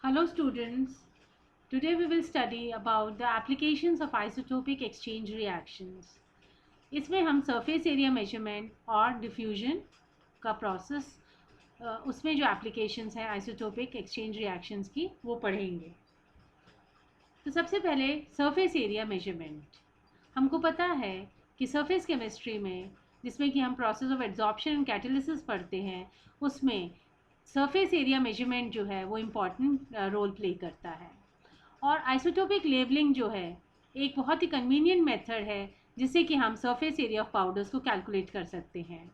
Hello students, today we will study about the applications of isotopic exchange reactions. इसमें हम surface area measurement और diffusion का process उसमें जो applications हैं isotopic exchange reactions की वो पढ़ेंगे. तो सबसे पहले surface area measurement. हमको पता है कि surface chemistry में जिसमें कि हम process of adsorption and catalysis पढ़ते हैं उसमें सरफेस एरिया मेजरमेंट जो है वो इम्पॉर्टेंट रोल प्ले करता है. और आइसोटोपिक लेबलिंग जो है एक बहुत ही कन्वीनियंट मेथड है जिससे कि हम सरफेस एरिया ऑफ पाउडर्स को कैलकुलेट कर सकते हैं.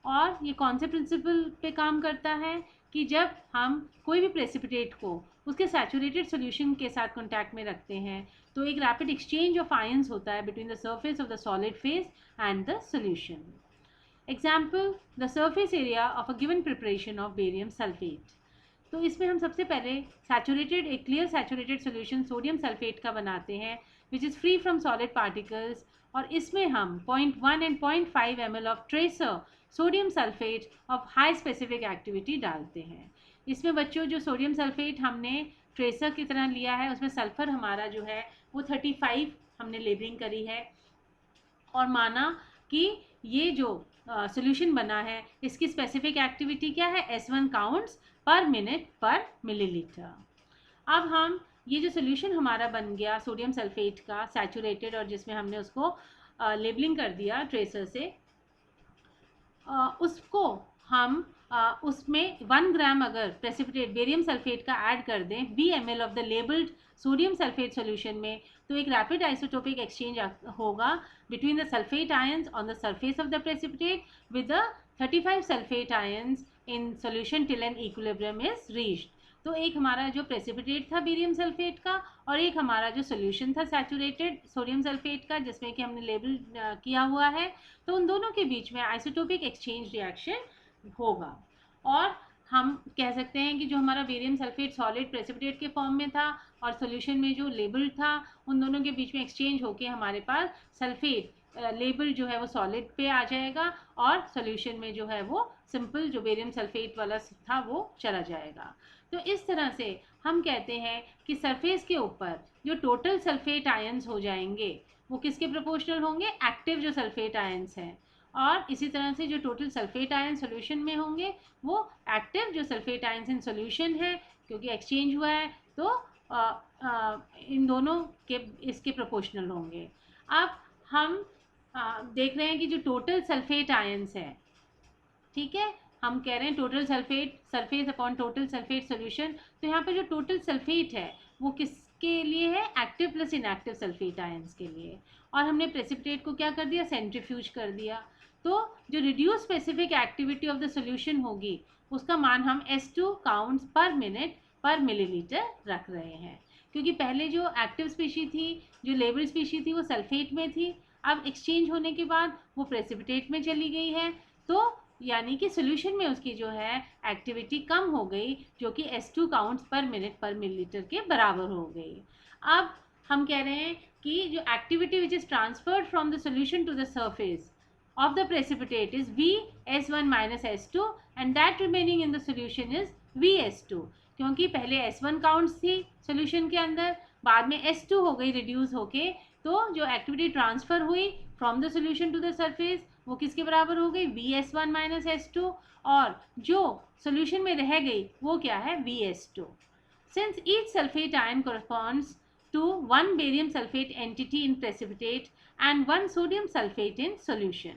और ये कौन से प्रिंसिपल पे काम करता है कि जब हम कोई भी प्रेसिपिटेट को उसके सैचुरेटेड सॉल्यूशन के साथ कांटेक्ट में रखते हैं तो एक रैपिड एक्सचेंज ऑफ आयंस होता है between the surface of the solid phase and the solution. Example, the surface area of a given preparation of barium sulfate. तो इसमें हम सबसे पहले सैचुरेटेड एक clear saturated solution sodium sulphate का बनाते हैं which is free from solid particles. और इसमें हम 0.1 and 0.5 ml of tracer sodium sulphate of high specific activity डालते हैं. इसमें बच्चों जो सोडियम सल्फेट हमने ट्रेसर की तरह लिया है उसमें सल्फर हमारा जो है वो 35 हमने लेबलिंग करी है और माना कि ये जो सोल्यूशन बना है इसकी स्पेसिफिक एक्टिविटी क्या है S1 काउंट्स पर मिनट पर मिलीलीटर. अब हम ये जो सोल्यूशन हमारा बन गया सोडियम सल्फेट का सैचुरेटेड और जिसमें हमने उसको लेबलिंग कर दिया ट्रेसर से उसको हम उसमें 1 ग्राम अगर प्रेसिपिटेट बेरियम सल्फेट का ऐड कर दें 20 ml of the labelled sodium sulphate solution में तो एक रैपिड आइसोटोपिक एक्सचेंज होगा between the sulfate ions on the surface of the precipitate with the 35 sulfate ions in solution till an equilibrium is reached. तो एक हमारा जो precipitate था barium sulphate का और एक हमारा जो सोल्यूशन था सैचुरेटेड सोडियम सल्फेट का जिसमें कि हमने लेबल किया हुआ है तो उन दोनों के बीच में आइसोटोपिक एक्सचेंज रिएक्शन होगा. और हम कह सकते हैं कि जो हमारा बेरियम सल्फेट सॉलिड प्रेसिपिटेट के फॉर्म में था और सोल्यूशन में जो लेबल था उन दोनों के बीच में एक्सचेंज होके हमारे पास सल्फेट लेबल जो है वो सॉलिड पे आ जाएगा और सोल्यूशन में जो है वो सिंपल जो बेरियम सल्फेट वाला था वो चला जाएगा. तो इस तरह से हम कहते हैं कि सरफेस के ऊपर जो टोटल सल्फेट आयंस हो जाएंगे वो किसके प्रोपोर्शनल होंगे एक्टिव जो सल्फेट आयंस हैं. और इसी तरह से जो टोटल सल्फेट आयन सोल्यूशन में होंगे वो एक्टिव जो सल्फेट आयंस इन सोल्यूशन है क्योंकि एक्सचेंज हुआ है तो इन दोनों के इसके प्रोपोर्शनल होंगे. अब हम देख रहे हैं कि जो टोटल सल्फेट आयंस है ठीक है हम कह रहे हैं total sulphate surface upon total sulphate solution. तो यहाँ पर जो टोटल सल्फेट है वो किसके लिए है active plus inactive sulphate ions के लिए. और हमने प्रेसिपिटेट को क्या कर दिया सेंट्रीफ्यूज कर दिया. तो जो reduce specific activity of the solution होगी उसका मान हम S2 काउंट्स पर मिनट पर मिलीलीटर रख रहे हैं क्योंकि पहले जो एक्टिव स्पीशी थी जो लेबल स्पीशी थी वो सल्फेट में थी. अब एक्सचेंज होने के बाद वो प्रेसिपिटेट में चली गई है तो यानी कि सोल्यूशन में उसकी जो है एक्टिविटी कम हो गई जो कि S2 काउंट्स पर मिनट पर मिलीलीटर के बराबर हो गई. अब हम कह रहे हैं कि जो activity which is transferred from the solution to the surface of the precipitate is VS1 minus S2 and that remaining in the solution is VS2. क्योंकि पहले S1 काउंट्स थी सोल्यूशन के अंदर बाद में S2 हो गई रिड्यूस होके तो जो एक्टिविटी ट्रांसफ़र हुई from the solution to the surface वो किसके बराबर हो गई VS1 माइनस S2 और जो सोल्यूशन में रह गई वो क्या है VS2. Since each sulfate ion corresponds to one barium sulfate entity in precipitate and one sodium sulfate in solution.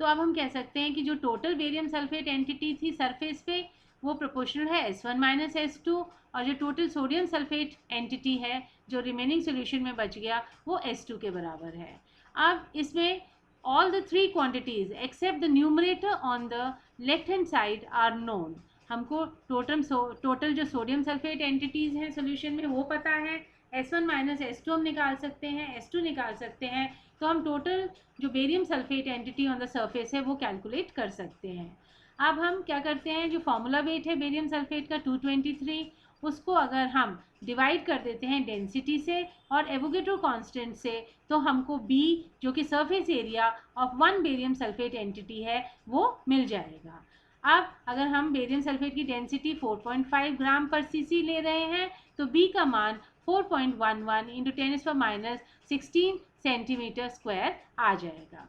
तो अब हम कह सकते हैं कि जो टोटल बेरियम सल्फेट एंटिटी थी सरफेस पे वो प्रोपोर्शनल है S1 माइनस S2 और जो टोटल सोडियम सल्फेट एंटिटी है जो रिमेनिंग सोल्यूशन में बच गया वो S2 के बराबर है. अब इसमें all the three quantities except the numerator on the left hand side are known. हमको टोटल जो सोडियम सल्फेट एंटिटीज़ हैं सोल्यूशन में वो पता है. S1 माइनस S2 हम निकाल सकते हैं S2 निकाल सकते हैं तो हम टोटल जो barium sulphate entity on the surface है वो कैलकुलेट कर सकते हैं. अब हम क्या करते हैं जो फॉर्मूला वेट है बेरियम सल्फेट का 223 उसको अगर हम डिवाइड कर देते हैं डेंसिटी से और एवोगेड्रो कांस्टेंट से तो हमको B जो कि surface area of one barium sulphate entity है वो मिल जाएगा. अब अगर हम बेरियम सल्फेट की डेंसिटी 4.5 ग्राम पर सीसी ले रहे हैं तो बी का मान 4.11 इंटू 10⁻16 सेंटीमीटर स्क्वायर आ जाएगा।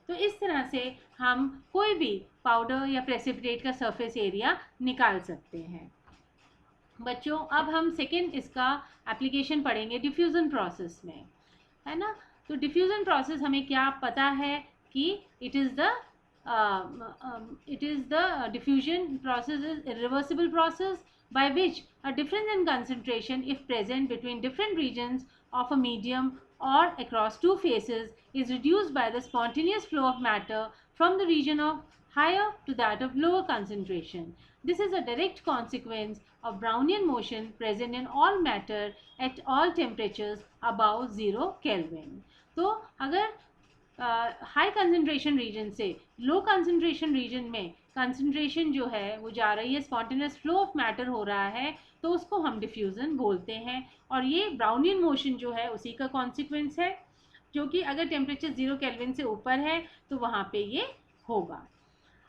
तो इस तरह से हम कोई भी पाउडर या प्रेसिपिटेट का सरफेस एरिया निकाल सकते हैं। बच्चों अब हम सेकेंड इसका एप्लीकेशन पढ़ेंगे डिफ्यूज़न प्रोसेस में, है ना। तो डिफ्यूज़न प्रोसेस हमें क्या पता है कि it is the diffusion process is irreversible process by which a difference in concentration if present between different regions of a medium or across two phases is reduced by the spontaneous flow of matter from the region of higher to that of lower concentration. This is a direct consequence of Brownian motion present in all matter at all temperatures above 0 Kelvin. तो अगर high concentration region से low concentration region में concentration जो है वो जा रही है, स्पॉन्टेनियस फ्लो ऑफ मैटर हो रहा है, तो उसको हम डिफ्यूज़न बोलते हैं। और ये ब्राउनियन मोशन जो है उसी का कॉन्सिक्वेंस है, जो कि अगर टेम्परेचर 0 केल्विन से ऊपर है तो वहाँ पे ये होगा।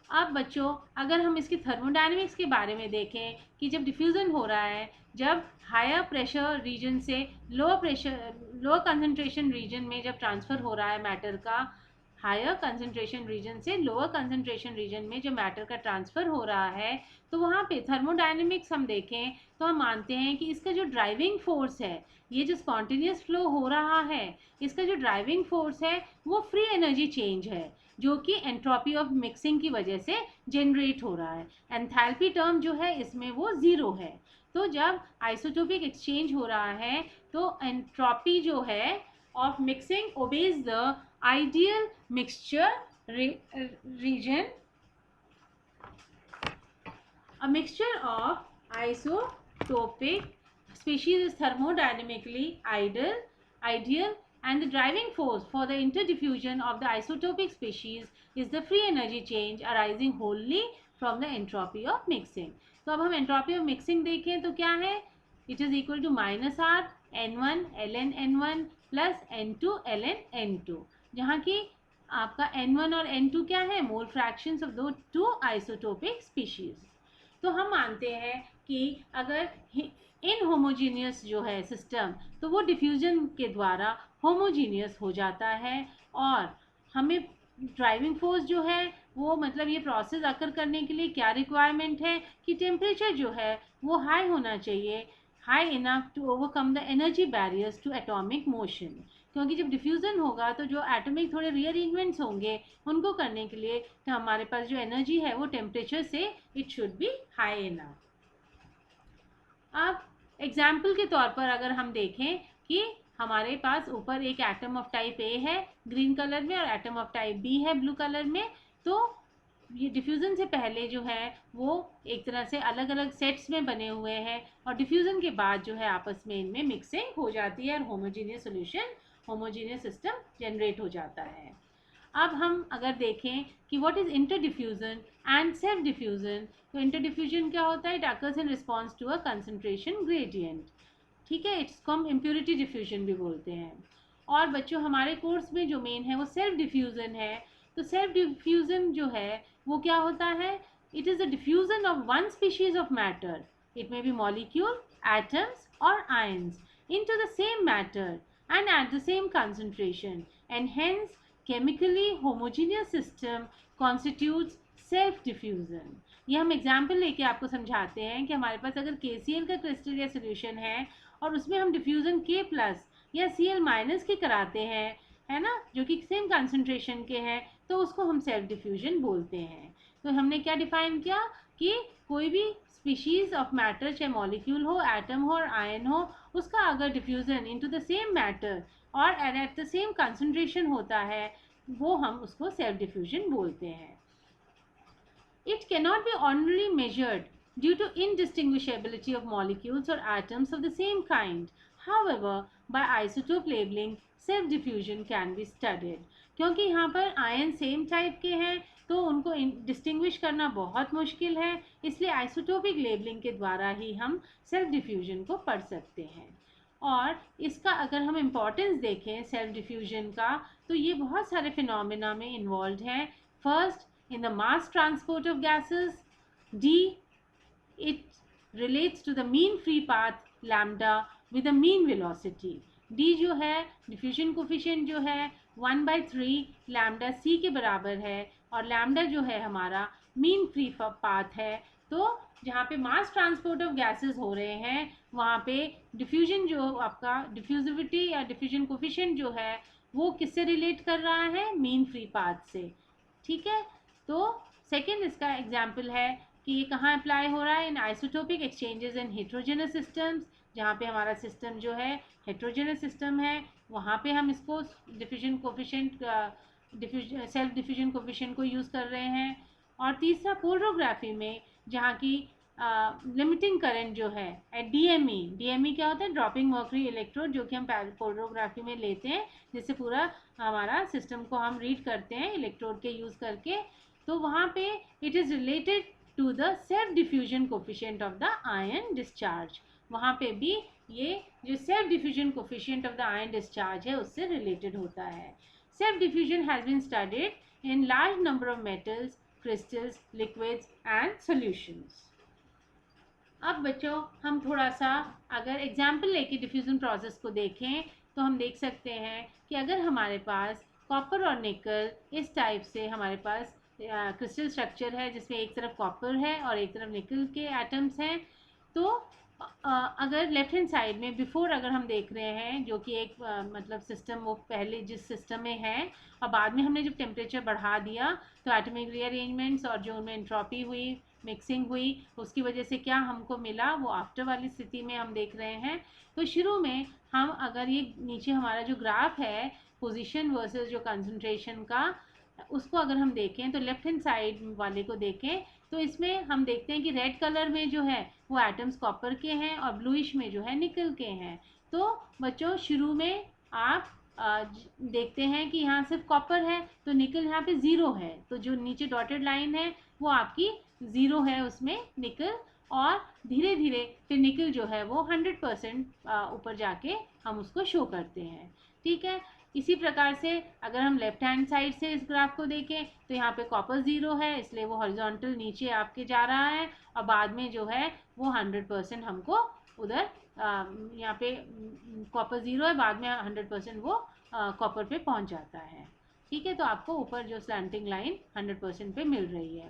अब बच्चों अगर हम इसकी थर्मोडायनेमिक्स के बारे में देखें कि जब डिफ्यूज़न हो रहा है, जब हायर प्रेशर रीजन से लोअर कंसंट्रेशन रीजन में जब ट्रांसफ़र हो रहा है मैटर का, हायर कंसंट्रेशन रीजन से लोअर कंसंट्रेशन रीजन में जो मैटर का ट्रांसफ़र हो रहा है, तो वहाँ पे थर्मोडायनेमिक्स हम देखें तो हम मानते हैं कि इसका जो ड्राइविंग फोर्स है, ये जो स्पॉन्टेनियस फ्लो हो रहा है, इसका जो ड्राइविंग फोर्स है वो फ्री एनर्जी चेंज है, जो कि एंट्रोपी ऑफ मिक्सिंग की वजह से जनरेट हो रहा है। एंथैल्पी टर्म जो है इसमें वो ज़ीरो है। तो जब आइसोटोपिक एक्सचेंज हो रहा है तो एंट्रोपी जो है of mixing obeys the ideal mixture reason. A mixture of isotopic species is thermodynamically ideal and the driving force for the interdiffusion of the isotopic species is the free energy change arising wholly from the entropy of mixing. तो अब हम entropy of mixing देखें तो क्या है, it is equal to minus r n1 ln n1 plus n2 ln n2, जहाँ की आपका n1 और n2 क्या है, मोल फ्रैक्शंस ऑफ दो टू आइसोटोपिक स्पीशीज। तो हम मानते हैं कि अगर इन होमोजीनियस जो है सिस्टम, तो वो डिफ्यूजन के द्वारा होमोजीनियस हो जाता है और हमें ड्राइविंग फोर्स जो है वो मतलब ये प्रोसेस अकर करने के लिए क्या रिक्वायरमेंट है कि टेम्परेचर जो है वो हाई होना चाहिए, high enough to overcome the energy barriers to atomic motion. क्योंकि जब डिफ्यूज़न होगा तो जो एटॉमिक थोड़े रीअरेंजमेंट्स होंगे उनको करने के लिए तो हमारे पास जो एनर्जी है वो टेम्परेचर से it should be high enough. अब एग्जाम्पल के तौर पर अगर हम देखें कि हमारे पास ऊपर एक एटम ऑफ टाइप ए है ग्रीन कलर में और एटम ऑफ टाइप बी है ब्लू कलर में, तो ये डिफ्यूज़न से पहले जो है वो एक तरह से अलग अलग सेट्स में बने हुए हैं और डिफ्यूज़न के बाद जो है आपस में इनमें मिक्सिंग हो जाती है और homogeneous solution, homogeneous system generate हो जाता है। अब हम अगर देखें कि what is inter diffusion and self diffusion, तो इंटर डिफ्यूज़न क्या होता है, it occurs in response to a concentration gradient, ठीक है, इसको हम इम्प्योरिटी डिफ्यूज़न भी बोलते हैं। और बच्चों हमारे कोर्स में जो मेन है वो सेल्फ डिफ्यूज़न है। तो सेल्फ डिफ्यूज़न जो है वो क्या होता है, it is the diffusion of one species of matter, it may be molecule, atoms और ions into the same matter and at the same concentration, and hence chemically homogeneous system constitutes self diffusion। ये हम example लेके आपको समझाते हैं कि हमारे पास अगर KCl का क्रिस्टल या सोल्यूशन है और उसमें हम डिफ्यूज़न K प्लस या Cl माइनस की कराते हैं, है ना, जो कि सेम कंसंट्रेशन के हैं, तो उसको हम सेल्फ डिफ्यूजन बोलते हैं। तो हमने क्या डिफाइन किया कि कोई भी स्पीशीज़ ऑफ मैटर, चाहे मॉलिक्यूल हो, एटम हो और आयन हो, उसका अगर diffusion into the same matter और एट द सेम कंसंट्रेशन होता है वो हम उसको सेल्फ डिफ्यूजन बोलते हैं। It cannot be ordinarily measured due to indistinguishability of molecules or atoms of the same kind. However, by isotope labeling, self-diffusion can be studied. क्योंकि यहाँ पर आयन सेम टाइप के हैं तो उनको डिस्टिंग्विश करना बहुत मुश्किल है, इसलिए आइसोटोपिक लेबलिंग के द्वारा ही हम सेल्फ डिफ्यूजन को पढ़ सकते हैं। और इसका अगर हम इम्पोर्टेंस देखें सेल्फ डिफ्यूजन का, तो ये बहुत सारे फिनोमेना में इन्वॉल्व है। First, in the mass transport of gases, D, it relates to the mean free path lambda with the mean velocity. D जो है डिफ्यूजन कोफिशिएंट जो है 1/3 लैम्डा c के बराबर है और लैम्डा जो है हमारा मीन फ्री पाथ है। तो जहाँ पे मास ट्रांसपोर्ट ऑफ गैसेस हो रहे हैं वहाँ पे डिफ्यूजन जो आपका डिफ्यूजिविटी या डिफ्यूजन कोफिशिएंट जो है वो किससे रिलेट कर रहा है, मीन फ्री पाथ से। ठीक है, तो सेकेंड इसका एग्जाम्पल है कि ये कहाँ अप्लाई हो रहा है, इन आइसोटोपिक एक्सचेंजेस इन हेट्रोजेनस सिस्टम्स। जहाँ पे हमारा सिस्टम जो है हेट्रोजेनस सिस्टम है वहाँ पे हम इसको diffusion coefficient self diffusion coefficient को यूज़ कर रहे हैं। और तीसरा पोलरोग्राफी में जहाँ की लिमिटिंग करंट जो है एट डीएमई क्या होता है, ड्रॉपिंग मर्करी इलेक्ट्रोड, जो कि हम पोलरोग्राफी में लेते हैं जिससे पूरा हमारा सिस्टम को हम रीड करते हैं इलेक्ट्रोड के यूज़ करके। तो वहाँ पे it is related to the self diffusion coefficient of the ion discharge. वहाँ पे भी ये जो self diffusion coefficient of the ion discharge है उससे रिलेटेड होता है। Self diffusion has been studied in large number of metals, crystals, liquids and solutions. अब बच्चों हम थोड़ा सा अगर एग्जाम्पल लेके डिफ्यूज़न प्रोसेस को देखें तो हम देख सकते हैं कि अगर हमारे पास कॉपर और निकल इस टाइप से हमारे पास क्रिस्टल स्ट्रक्चर है जिसमें एक तरफ कॉपर है और एक तरफ निकल के एटम्स हैं, तो अगर लेफ्ट हैंड साइड में बिफोर अगर हम देख रहे हैं जो कि एक मतलब सिस्टम वो पहले जिस सिस्टम में है और बाद में हमने जब टेम्परेचर बढ़ा दिया तो एटॉमिक रीअरेंजमेंट्स और जो उनमें एंट्रोपी हुई, मिक्सिंग हुई, उसकी वजह से क्या हमको मिला वो आफ्टर वाली स्थिति में हम देख रहे हैं। तो शुरू में हम अगर ये नीचे हमारा जो ग्राफ है पोजीशन वर्सेस जो कंसंट्रेशन का, उसको अगर हम देखें तो लेफ्ट हैंड साइड वाले को देखें तो इसमें हम देखते हैं कि रेड कलर में जो है वो एटम्स कॉपर के हैं और ब्लूइश में जो है निकल के हैं। तो बच्चों शुरू में आप देखते हैं कि यहाँ सिर्फ कॉपर है तो निकल यहाँ पे ज़ीरो है, तो जो नीचे डॉटेड लाइन है वो आपकी ज़ीरो है उसमें निकल, और धीरे धीरे फिर निकल जो है वो 100% ऊपर जाके हम उसको शो करते हैं। ठीक है, इसी प्रकार से अगर हम लेफ्ट हैंड साइड से इस ग्राफ को देखें तो यहाँ पे कॉपर ज़ीरो है इसलिए वो हॉरिजॉन्टल नीचे आपके जा रहा है और बाद में जो है वो 100% हमको उधर यहाँ पे कॉपर ज़ीरो है, बाद में 100% वो कॉपर पे पहुँच जाता है। ठीक है, तो आपको ऊपर जो स्लैंटिंग लाइन 100% पे मिल रही है।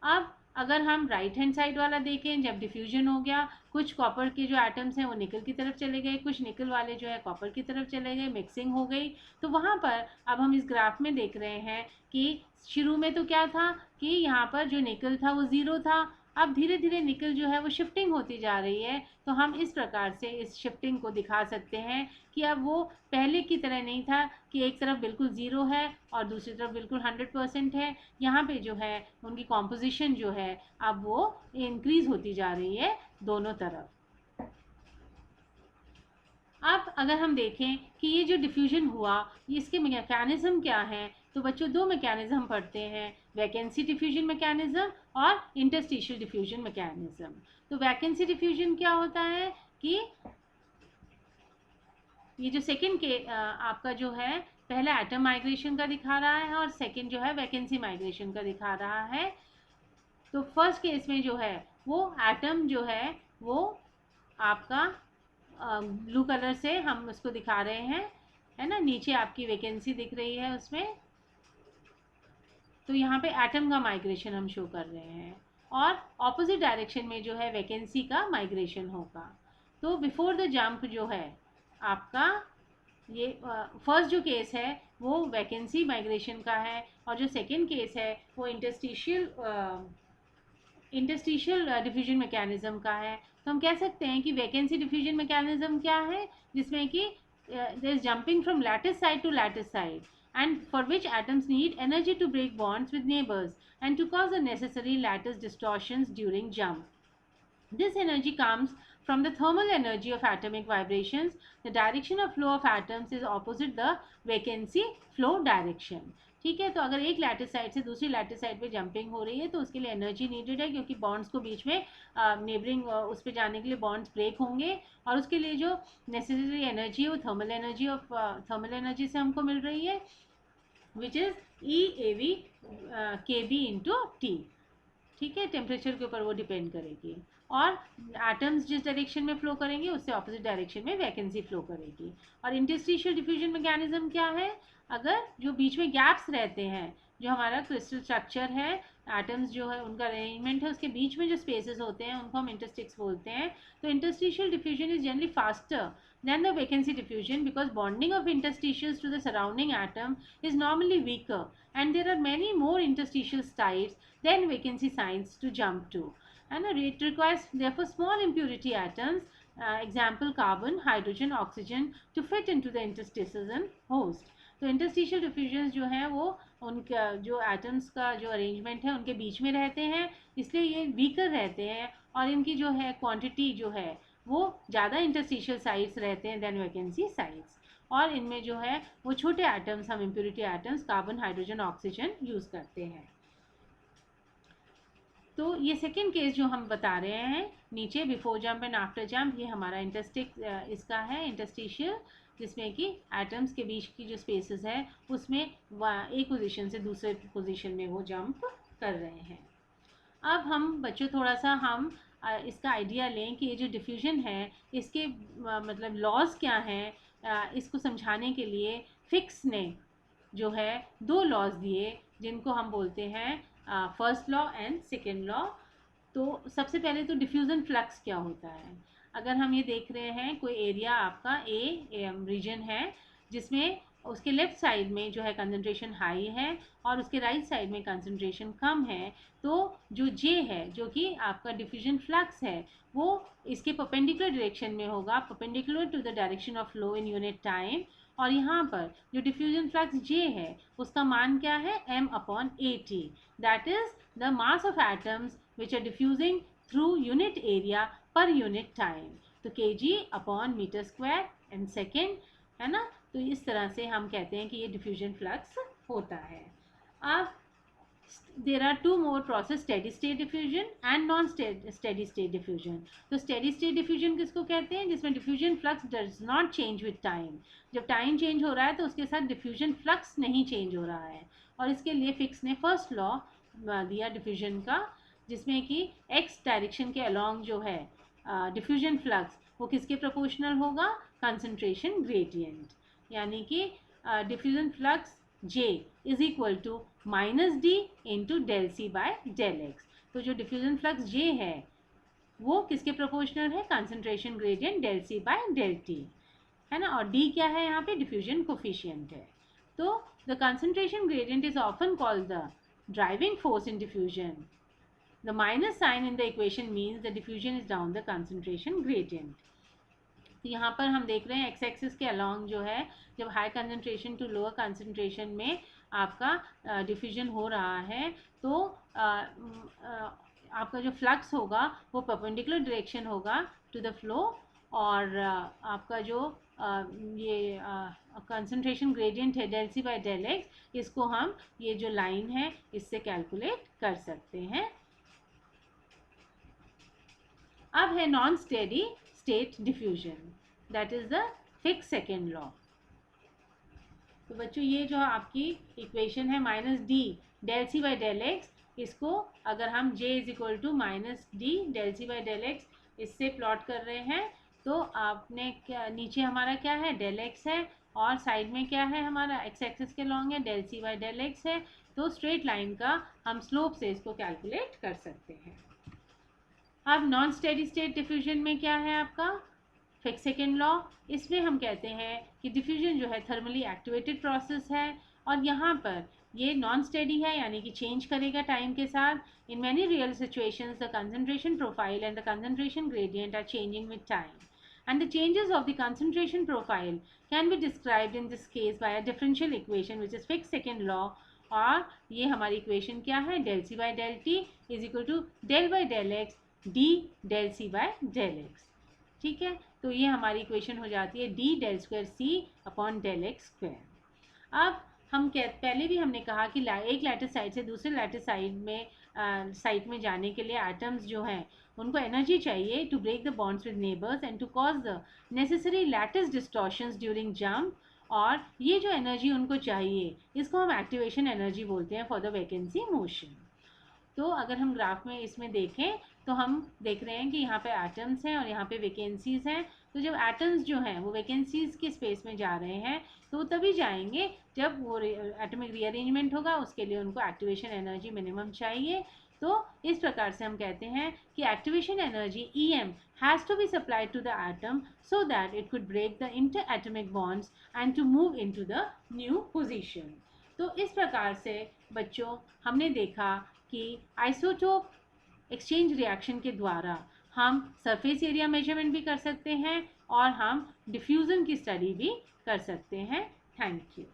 अब अगर हम राइट हैंड साइड वाला देखें, जब डिफ्यूजन हो गया कुछ कॉपर के जो एटम्स हैं वो निकल की तरफ चले गए, कुछ निकल वाले जो है कॉपर की तरफ चले गए, मिक्सिंग हो गई। तो वहाँ पर अब हम इस ग्राफ में देख रहे हैं कि शुरू में तो क्या था कि यहाँ पर जो निकल था वो ज़ीरो था, अब धीरे धीरे निकल जो है वो शिफ्टिंग होती जा रही है। तो हम इस प्रकार से इस शिफ्टिंग को दिखा सकते हैं कि अब वो पहले की तरह नहीं था कि एक तरफ बिल्कुल ज़ीरो है और दूसरी तरफ बिल्कुल 100% है। यहाँ पे जो है उनकी कॉम्पोजिशन जो है अब वो इंक्रीज़ होती जा रही है दोनों तरफ। अब अगर हम देखें कि ये जो डिफ्यूजन हुआ इसके मैकेनिज्म क्या हैं, तो बच्चों दो मैकेनिज्म हम पढ़ते हैं, वैकेंसी डिफ्यूजन मैकेनिज्म और इंटरस्टिशियल डिफ्यूजन मैकेनिज्म। तो वैकेंसी डिफ्यूजन क्या होता है कि ये जो सेकंड के आपका जो है पहला एटम माइग्रेशन का दिखा रहा है और सेकंड जो है वैकेंसी माइग्रेशन का दिखा रहा है। तो फर्स्ट केस में जो है वो एटम जो है वो आपका ब्लू कलर से हम उसको दिखा रहे हैं, है ना, नीचे आपकी वैकेंसी दिख रही है उसमें। तो यहाँ पे एटम का माइग्रेशन हम शो कर रहे हैं और ऑपोजिट डायरेक्शन में जो है वैकेंसी का माइग्रेशन होगा। तो बिफोर द जंप जो है आपका ये फर्स्ट जो केस है वो वैकेंसी माइग्रेशन का है और जो सेकंड केस है वो इंटरस्टिशियल डिफ्यूजन मैकेनिज्म का है। तो हम कह सकते हैं कि वैकेंसी डिफ्यूजन मैकेनिज्म क्या है, जिसमें कि there is jumping from lattice side to lattice side and for which atoms need energy to break bonds with neighbors and to cause the necessary lattice distortions during jump. This energy comes from the thermal energy of atomic vibrations. The direction of flow of atoms is opposite the vacancy flow direction. ठीक है, तो अगर एक lattice side से दूसरी lattice side पे jumping हो रही है तो उसके लिए एनर्जी नीडेड है क्योंकि बॉन्ड्स को बीच में नेबरिंग उस पर जाने के लिए बॉन्ड्स ब्रेक होंगे और उसके लिए जो नेसेसरी एनर्जी है वो थर्मल एनर्जी से हमको मिल रही है which is EAV KB into T। ठीक है, टेम्परेचर के ऊपर वो डिपेंड करेगी। और एटम्स जिस डायरेक्शन में फ्लो करेंगे उससे ऑपोजिट डायरेक्शन में वैकेंसी फ्लो करेगी। और इंटरस्टिशियल डिफ्यूजन मैकेनिज्म क्या है, अगर जो बीच में गैप्स रहते हैं, जो हमारा क्रिस्टल स्ट्रक्चर है, एटम्स जो है उनका अरेंजमेंट है, उसके बीच में जो स्पेसेस होते हैं उनको हम इंटरस्टिक्स बोलते हैं। तो interstitial diffusion is generally faster than the vacancy diffusion because bonding of interstitials to the surrounding atom is normally weaker and there are many more interstitial sites than vacancy sites to jump to, and it requires therefore small impurity atoms, example carbon, hydrogen, oxygen, to fit into the interstices and host. तो interstitial diffusion जो है वो उनका जो atoms का जो arrangement है उनके बीच में रहते हैं, इसलिए ये वीकर रहते हैं और इनकी जो है क्वांटिटी जो है वो ज़्यादा इंटरस्टिशियल साइट्स रहते हैं देन वैकेंसी साइट्स। और इनमें जो है वो छोटे एटम्स, हम impurity atoms carbon, hydrogen, oxygen use करते हैं। तो ये सेकेंड केस जो हम बता रहे हैं नीचे, before jump and after jump, ये हमारा इंटरस्टिक इसका है इंटरस्टिशियल, जिसमें कि एटम्स के बीच की जो स्पेसेस है उसमें एक पोजीशन से दूसरे पोजीशन में वो जंप कर रहे हैं। अब हम बच्चों थोड़ा सा हम इसका आइडिया लें कि ये जो डिफ्यूजन है इसके मतलब लॉज क्या हैं। इसको समझाने के लिए फिक्स ने जो है दो लॉज दिए जिनको हम बोलते हैं first law and second law. तो सबसे पहले तो डिफ्यूज़न फ्लक्स क्या होता है। अगर हम ये देख रहे हैं कोई एरिया आपका ए रीजन है जिसमें उसके लेफ़्ट साइड में जो है कंसंट्रेशन हाई है और उसके राइट साइड में कंसंट्रेशन कम है, तो जो जे है जो कि आपका डिफ्यूजन फ्लक्स है वो इसके परपेंडिकुलर डायरेक्शन में होगा, perpendicular to the direction of flow in unit time. और यहाँ पर जो डिफ्यूजन फ्लक्स जे है उसका मान क्या है, m/at, that is the mass of atoms which are diffusing through unit area per unit time. तो kg/m² एंड सेकेंड, है ना। तो इस तरह से हम कहते हैं कि ये डिफ्यूजन फ्लक्स होता है। अब there are two more process, steady state diffusion and non steady state diffusion. तो स्टेडी स्टेट डिफ्यूजन किसको कहते हैं, जिसमें diffusion flux does not change with time. जब टाइम चेंज हो रहा है तो उसके साथ डिफ्यूजन फ्लक्स नहीं चेंज हो रहा है। और इसके लिए फिक्स ने फर्स्ट लॉ दिया डिफ्यूजन का, जिसमें कि एक्स डायरेक्शन के अलॉन्ग जो है डिफ्यूजन फ्लक्स वो किसके प्रोपोर्शनल होगा, कंसंट्रेशन ग्रेडियंट, यानी कि diffusion flux J is equal to -d into del C by del X. तो जो डिफ्यूजन फ्लक्स J है वो किसके प्रोपोर्शनल है, concentration gradient del C by del T, है ना। और D क्या है यहाँ पे, डिफ्यूजन कोफिशिएंट है। तो the concentration gradient is often called the driving force in diffusion. The minus sign in the equation means the diffusion is down the concentration gradient. तो यहाँ पर हम देख रहे हैं एक्स एक्सिस के अलॉन्ग जो है, जब high concentration to lower concentration में आपका डिफ्यूजन हो रहा है तो आपका जो फ्लक्स होगा वो परपेंडिकुलर डायरेक्शन होगा टू द फ्लो। और आपका जो ये कंसंट्रेशन ग्रेडियंट है del C by del X, इसको हम ये जो लाइन है इससे कैलकुलेट कर सकते हैं। अब है non steady state diffusion, that is the Fick's second law. तो बच्चों ये जो आपकी इक्वेशन है -d del C by del X, इसको अगर हम j is equal to -d del C by del X इससे प्लॉट कर रहे हैं तो आपने क्या, नीचे हमारा क्या है, डेल एक्स है और साइड में क्या है हमारा एक्स एक्सिस के लॉन्ग है del C by del X है। तो स्ट्रेट लाइन का हम स्लोप से इसको कैलकुलेट कर सकते हैं। अब नॉन स्टेडी स्टेट डिफ्यूजन में क्या है आपका फिक्स सेकेंड लॉ। इसमें हम कहते हैं कि डिफ्यूजन जो है थर्मली एक्टिवेटेड प्रोसेस है और यहाँ पर ये नॉन स्टेडी है, यानी कि चेंज करेगा टाइम के साथ। In many real situations the concentration profile and the concentration gradient are changing with time and the changes of the concentration profile can be described in this case by a differential equation which is fixed second law। और ये हमारी equation क्या है, del C by del T is equal to del by del X D del C by del X. ठीक है, तो ये हमारी इक्वेशन हो जाती है D del square C upon del X square. अब हम पहले भी हमने कहा कि एक लैटिस साइड से दूसरे लैटिस साइड में जाने के लिए एटम्स जो हैं उनको एनर्जी चाहिए to break the bonds with neighbours and to cause the necessary lattice distortions during jump. और ये जो एनर्जी उनको चाहिए इसको हम एक्टिवेशन एनर्जी बोलते हैं फॉर द वैकेंसी मोशन। तो अगर हम ग्राफ में इसमें देखें तो हम देख रहे हैं कि यहाँ पे एटम्स हैं और यहाँ पे वैकेंसीज हैं। तो जब एटम्स जो हैं वो वैकेंसीज के स्पेस में जा रहे हैं तो वो तभी जाएंगे जब वो एटॉमिक रीअरेंजमेंट होगा, उसके लिए उनको एक्टिवेशन एनर्जी मिनिमम चाहिए। तो इस प्रकार से हम कहते हैं कि activation energy EM has to be supplied to the atom so that it could break the interatomic bonds and to move into the new position। तो इस प्रकार से बच्चों हमने देखा कि आइसोटोप एक्सचेंज रिएक्शन के द्वारा हम सरफेस एरिया मेजरमेंट भी कर सकते हैं और हम डिफ्यूज़न की स्टडी भी कर सकते हैं। Thank you.